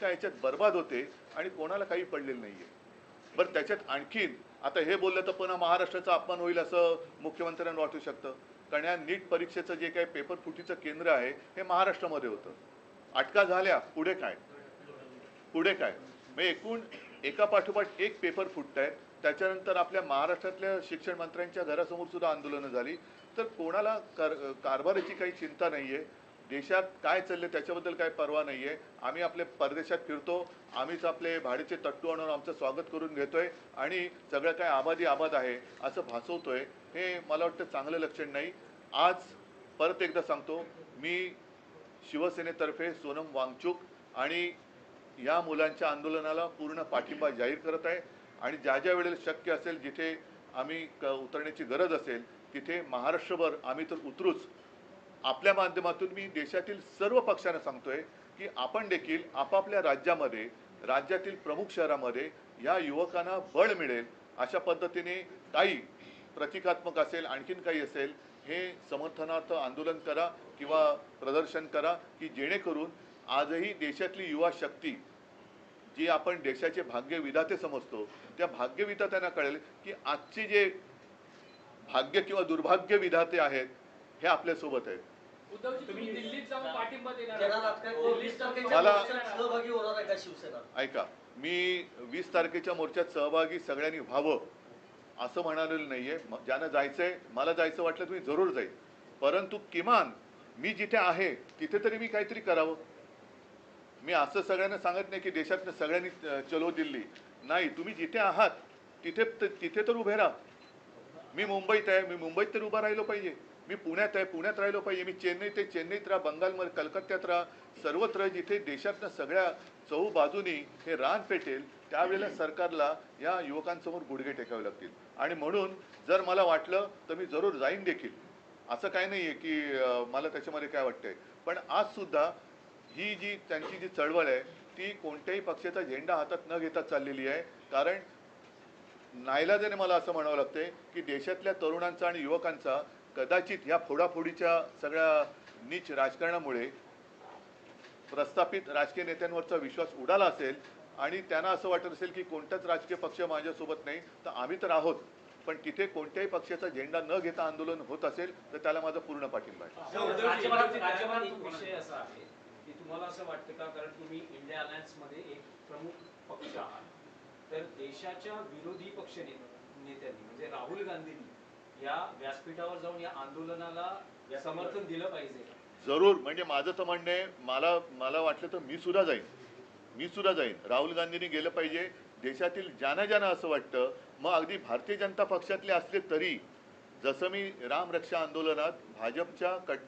भूमिका याच्यात बर्बाद होते आणि कोणाला काही पडलेलं नाहीये. बरं त्याच्यात आणखीन आता हे बोललं तर पुन्हा महाराष्ट्राचा अपमान होईल असं मुख्यमंत्र्यांना वाटू शकतं. कारण या नीट परीक्षेचं जे काही पेपर फुटीचं केंद्र आहे हे महाराष्ट्रामध्ये होतं. अटका झाल्या, पुढे काय? पुढे काय? म्हणजे एकूण एका पाठोपाठ एक पेपर फुटत आहेत. त्याच्यानंतर आपल्या महाराष्ट्रातल्या शिक्षण मंत्र्यांच्या घरासमोर सुद्धा आंदोलनं झाली. तर कोणाला कारभाराची काही चिंता नाहीये. देशात काय चाललंय त्याच्याबद्दल काही पर्वा नाहीये. आम्ही आपले परदेशात फिरतो, आम्हीच आपले भाडीचे तट्टू आणून आमचं स्वागत करून घेतोय आणि सगळं काय आबादी आबाद आहे असं भासवतोय. हे मला वाटतं चांगलं लक्षण नाही. आज परत एकदा सांगतो, मी शिवसेनेतर्फे सोनम वांगचुक आणि या मुलांच्या आंदोलनाला पूर्ण पाठिंबा जाहीर करत आहे आणि ज्या ज्या वेळेला शक्य असेल, जिथे आम्ही उतरण्याची गरज असेल तिथे महाराष्ट्रभर आम्ही तर उतरूच. आपल्या माध्यमातून मी देशातील सर्व पक्षांना सांगतोय की आपण देखील आपापल्या राज्यामध्ये, राज्यातील प्रमुख शहरामध्ये या युवकांना बळ मिळेल अशा पद्धतीने काही प्रतिकात्मक असेल, आणखीन काही असेल, हे समर्थनार्थ आंदोलन करा किंवा प्रदर्शन करा की जेणेकरून आजही देशातली युवा शक्ती जी आपण देशाचे भाग्य विधाते समजतो, त्या भाग्य विधात्यांना कळेल की आजचे जे भाग्य किंवा दुर्भाग्य विधाते आहेत हे आपल्या सोबत आहेत. तुम्ही दिल्लीत जाऊन पाठिंबा देणार मला सहभागी होणार आहे का शिवसेना? ऐका, मी 20 तारखेच्या मोर्चात सहभागी सगळ्यांनी व्हावं असं म्हणालेलं नाहीये. ज्यांना जायचंय, मला जायचं वाटलं तुम्ही जरूर जाईल, परंतु किमान मी जिथे आहे तिथे तरी मी काहीतरी करावं. मी असं सगळ्यांना सांगत नाही की देशातनं सगळ्यांनी चलो दिल्ली. नाही, तुम्ही जिथे आहात तिथे तिथे तर उभे राहा. मी मुंबईत आहे, मी मुंबईत तर उभा राहिलो पाहिजे. मी पुण्यात आहे, पुण्यात राहिलो पाहिजे. मी चेन्नईत आहे, चेन्नईत राहा. बंगालमध्ये, कलकत्त्यात राहा. सर्वत्र जिथे देशातनं सगळ्या चहूबाजूनी हे रान पेटेल त्यावेळेला सरकारला या युवकांसमोर गुडघे टेकावे लागतील. आणि म्हणून जर मला वाटलं तर मी जरूर जाईन देखील. असं काही नाही आहे की मला त्याच्यामध्ये काय वाटतंय. पण आज सुद्धा ही जी त्यांची जी चळवळ आहे ती कोणत्याही पक्षाचा झेंडा हातात न घेता चाललेली आहे. कारण नाईलाजाने मला असं म्हणावं लागतंय की देशातल्या तरुणांचा आणि युवकांचा कदाचित या फोडाफोडीच्या सगळ्या नीच राजकारणामुळे प्रस्थापित राजकीय नेत्यांवरचा विश्वास उडाला असेल आणि त्यांना असं वाटत असेल की कोणताच राजकीय पक्ष माझ्यासोबत नाही, तर आम्ही तर आहोत. पण तिथे कोणत्याही पक्षाचा झेंडा न घेता आंदोलन होत असेल तर त्याला माझा पूर्ण पाठिंबा आहे. विषय असा आहे की तुम्हाला असं वाटतं का, कारण तुम्ही इंडिया अलायन्स मध्ये एक प्रमुख पक्ष आहात, तर देशाच्या विरोधी पक्ष नेत्यांनी म्हणजे राहुल गांधींनी या व्यासपीठावर जाऊन या आंदोलनाला समर्थन दिलं पाहिजे? जरूर. म्हणजे माझं तर म्हणणं आहे, मला वाटलं तर मी सुद्धा जाईन. राहुल गांधींनी गेलं पाहिजे. देशातील ज्यांना असं वाटतं, मग अगदी भारतीय जनता पक्षातले असले तरी, जसं मी राम रक्षा आंदोलनात भाजपच्या कट्टर